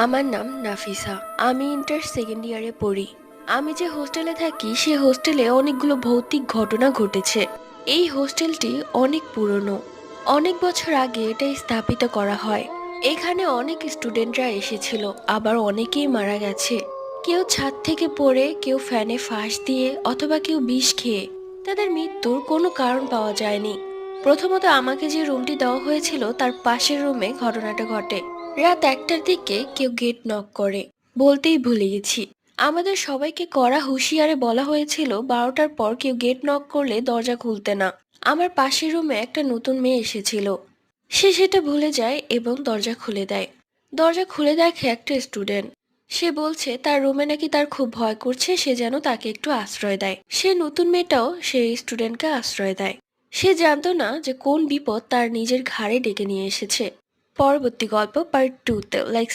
আমার নাম নাফিসা। আমি ইন্টার সেকেন্ড ইয়ারে পড়ি। আমি যে হোস্টেলে থাকি সে হোস্টেলে অনেকগুলো ভৌতিক ঘটনা ঘটেছে। এই হোস্টেলটি অনেক পুরনো। অনেক বছর আগে এটা স্থাপিত করা হয়। এখানে অনেক স্টুডেন্টরা এসেছিল, আবার অনেকেই মারা গেছে। কেউ ছাদ থেকে পড়ে, কেউ ফ্যানে ফাঁস দিয়ে, অথবা কেউ বিষ খেয়ে। তাদের মৃত্যুর কোনো কারণ পাওয়া যায়নি। প্রথমত আমাকে যে রুমটি দেওয়া হয়েছিল তার পাশের রুমে ঘটনাটা ঘটে। রাত 1টার দিকে কেউ গেট নক করে। বলতেই ভুলে গেছি, আমাদের সবাইকে কড়া হুঁশিয়ারে বলা হয়েছিল 12টার পর কেউ গেট নক করলে দরজা খুলতে না। আমার পাশের রুমে একটা নতুন মেয়ে এসেছিল। সে সেটা ভুলে যায় এবং দরজা খুলে দেয়। দরজা খুলে দেখে একটা স্টুডেন্ট। সে বলছে তার রুমে নাকি তার খুব ভয় করছে, সে যেন তাকে একটু আশ্রয় দেয়। সে নতুন মেয়েটাও সেই স্টুডেন্টকে আশ্রয় দেয়। সে জানতো না যে কোন বিপদ তার নিজের ঘাড়ে ডেকে নিয়ে এসেছে। পরবর্তী গল্প পার্ট 2 তে। লাইক